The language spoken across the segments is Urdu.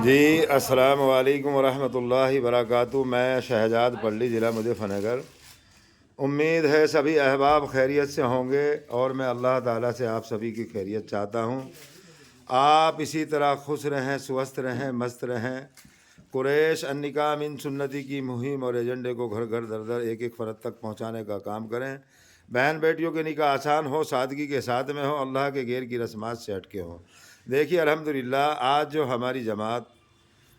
جی السلام علیکم ورحمۃ اللہ وبرکاتہ۔ میں شہزاد پلی، ضلع مظفر نگر۔ امید ہے سبھی احباب خیریت سے ہوں گے اور میں اللہ تعالیٰ سے آپ سبھی کی خیریت چاہتا ہوں۔ آپ اسی طرح خوش رہیں، سوستھ رہیں، مست رہیں۔ قریش النکاح من سنتی کی مہم اور ایجنڈے کو گھر گھر در در ایک ایک فرد تک پہنچانے کا کام کریں۔ بہن بیٹیوں کے نکاح آسان ہو، سادگی کے ساتھ میں ہو، اللہ کے غیر کی رسمات سے ہٹ کے ہوں۔ دیکھیے الحمدللہ آج جو ہماری جماعت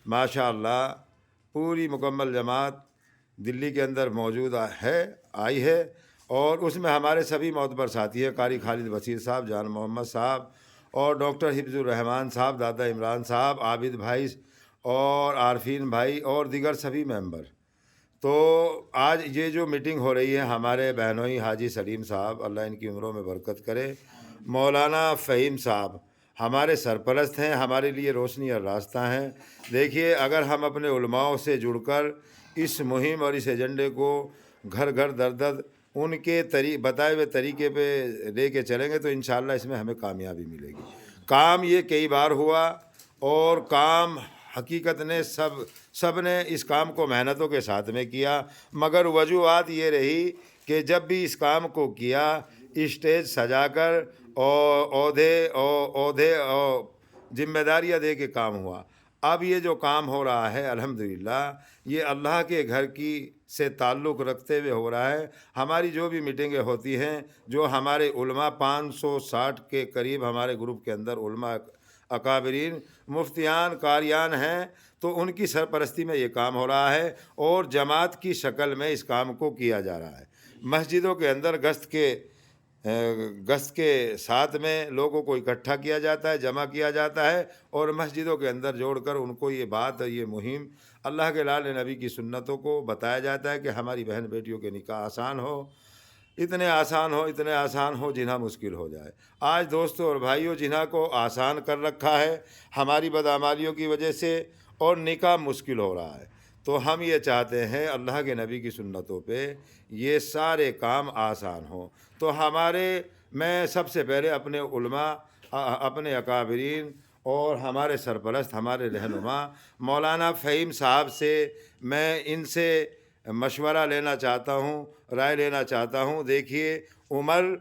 ماشاء اللہ پوری مکمل جماعت دلی کے اندر موجود آئی ہے، اور اس میں ہمارے سبھی معتبر ساتھی ہیں، قاری خالد بصیر صاحب، جان محمد صاحب اور ڈاکٹر حفظ الرحمان صاحب، دادا عمران صاحب، عابد بھائی اور عارفین بھائی اور دیگر سبھی ممبر۔ تو آج یہ جو میٹنگ ہو رہی ہے، ہمارے بہنوئی حاجی سلیم صاحب، اللہ ان کی عمروں میں برکت کرے، مولانا فہیم صاحب ہمارے سرپرست ہیں، ہمارے لیے روشنی اور راستہ ہیں۔ دیکھیے اگر ہم اپنے علماؤں سے جڑ کر اس مہم اور اس ایجنڈے کو گھر گھر در در ان کے بتائے ہوئے طریقے پہ لے کے چلیں گے تو انشاءاللہ اس میں ہمیں کامیابی ملے گی۔ کام یہ کئی بار ہوا اور کام حقیقت نے سب نے اس کام کو محنتوں کے ساتھ میں کیا، مگر وجوہات یہ رہی کہ جب بھی اس کام کو کیا اسٹیج سجا کر اور عہدے اور ذمہ داریاں دے کے کام ہوا۔ اب یہ جو کام ہو رہا ہے الحمدللہ یہ اللہ کے گھر کی سے تعلق رکھتے ہوئے ہو رہا ہے۔ ہماری جو بھی میٹنگیں ہوتی ہیں، جو ہمارے علماء 560 کے قریب ہمارے گروپ کے اندر علماء اکابرین مفتیان قاریان ہیں، تو ان کی سرپرستی میں یہ کام ہو رہا ہے اور جماعت کی شکل میں اس کام کو کیا جا رہا ہے۔ مسجدوں کے اندر گشت کے ساتھ میں لوگوں کو اکٹھا کیا جاتا ہے، جمع کیا جاتا ہے اور مسجدوں کے اندر جوڑ کر ان کو یہ بات، یہ مہم اللہ کے لال نبی کی سنتوں کو بتایا جاتا ہے کہ ہماری بہن بیٹیوں کے نکاح آسان ہو، اتنے آسان ہو جنہاں مشکل ہو جائے۔ آج دوستوں اور بھائیوں جنہاں کو آسان کر رکھا ہے ہماری بدعمالیوں کی وجہ سے اور نکاح مشکل ہو رہا ہے، تو ہم یہ چاہتے ہیں اللہ کے نبی کی سنتوں پہ یہ سارے کام آسان ہوں۔ تو میں سب سے پہلے اپنے علماء، اپنے اکابرین اور ہمارے سرپرست، ہمارے رہنما مولانا فہیم صاحب سے میں ان سے مشورہ لینا چاہتا ہوں، رائے لینا چاہتا ہوں۔ دیکھیے عمر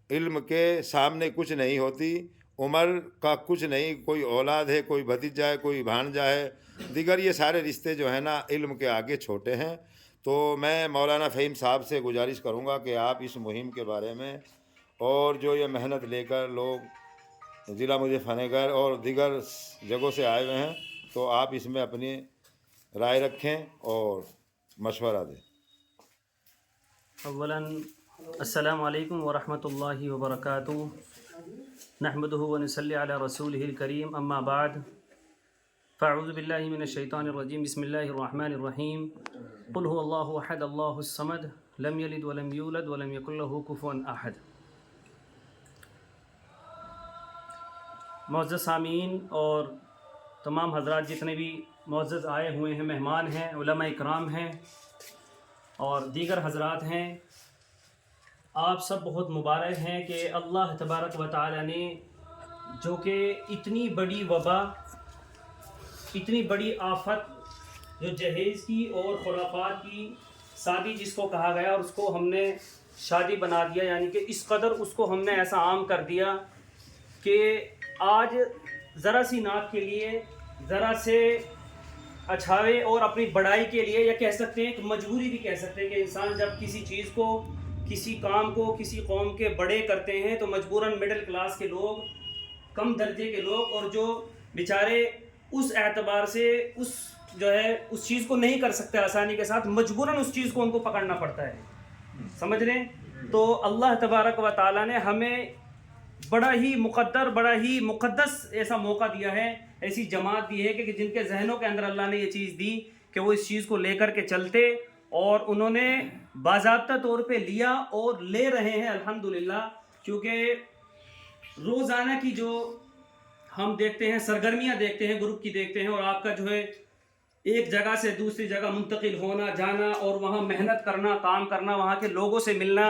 علم کے سامنے کچھ نہیں ہوتی، عمر کا کچھ نہیں، کوئی اولاد ہے، کوئی بھتیجا ہے، کوئی بھانجا ہے، دیگر یہ سارے رشتے جو ہیں نا علم کے آگے چھوٹے ہیں۔ تو میں مولانا فہیم صاحب سے گزارش کروں گا کہ آپ اس مہم کے بارے میں اور جو یہ محنت لے کر لوگ ضلع مظفر نگر اور دیگر جگہوں سے آئے ہوئے ہیں، تو آپ اس میں اپنی رائے رکھیں اور مشورہ دیں۔ اولا السلام علیکم ورحمۃ اللہ وبرکاتہ، نحمدہ ونصلی علی رسولہ الکریم، اما بعد فاعوذ باللہ من الشیطان الرجیم، بسم اللہ الرحمن الرحیم، قل هو اللہ احد اللہ الصمد لم یلد ولم یولد ولم یکن لہ کفوا احد۔ معزز سامعین اور تمام حضرات جتنے بھی معزز آئے ہوئے ہیں، مہمان ہیں، علماء اکرام ہیں اور دیگر حضرات ہیں، آپ سب بہت مبارک ہیں کہ اللہ تبارک و تعالی نے جو کہ اتنی بڑی وبا، اتنی بڑی آفت جو جہیز کی اور خرافات کی شادی جس کو کہا گیا، اور اس کو ہم نے شادی بنا دیا، یعنی کہ اس قدر اس کو ہم نے ایسا عام کر دیا کہ آج ذرا سی ناک کے لیے، ذرا سے اچھاوے اور اپنی بڑائی کے لیے، یا کہہ سکتے ہیں کہ مجبوری بھی کہہ سکتے ہیں کہ انسان جب کسی چیز کو، کسی کام کو کسی قوم کے بڑے کرتے ہیں تو مجبوراً مڈل کلاس کے لوگ، کم درجے کے لوگ، اور جو بیچارے اس اعتبار سے اس چیز کو نہیں کر سکتے آسانی کے ساتھ، مجبوراً اس چیز کو ان کو پکڑنا پڑتا ہے، سمجھ رہے ہیں؟ تو اللہ تبارک و تعالیٰ نے ہمیں بڑا ہی مقدر، بڑا ہی مقدس ایسا موقع دیا ہے، ایسی جماعت دی ہے کہ جن کے ذہنوں کے اندر اللہ نے یہ چیز دی کہ وہ اس چیز کو لے کر کے چلتے، اور انہوں نے باضابطہ طور پہ لیا اور لے رہے ہیں الحمدللہ۔ کیونکہ روزانہ کی جو ہم دیکھتے ہیں سرگرمیاں دیکھتے ہیں، گروپ کی دیکھتے ہیں، اور آپ کا جو ہے ایک جگہ سے دوسری جگہ منتقل ہونا، جانا، اور وہاں محنت کرنا، کام کرنا، وہاں کے لوگوں سے ملنا،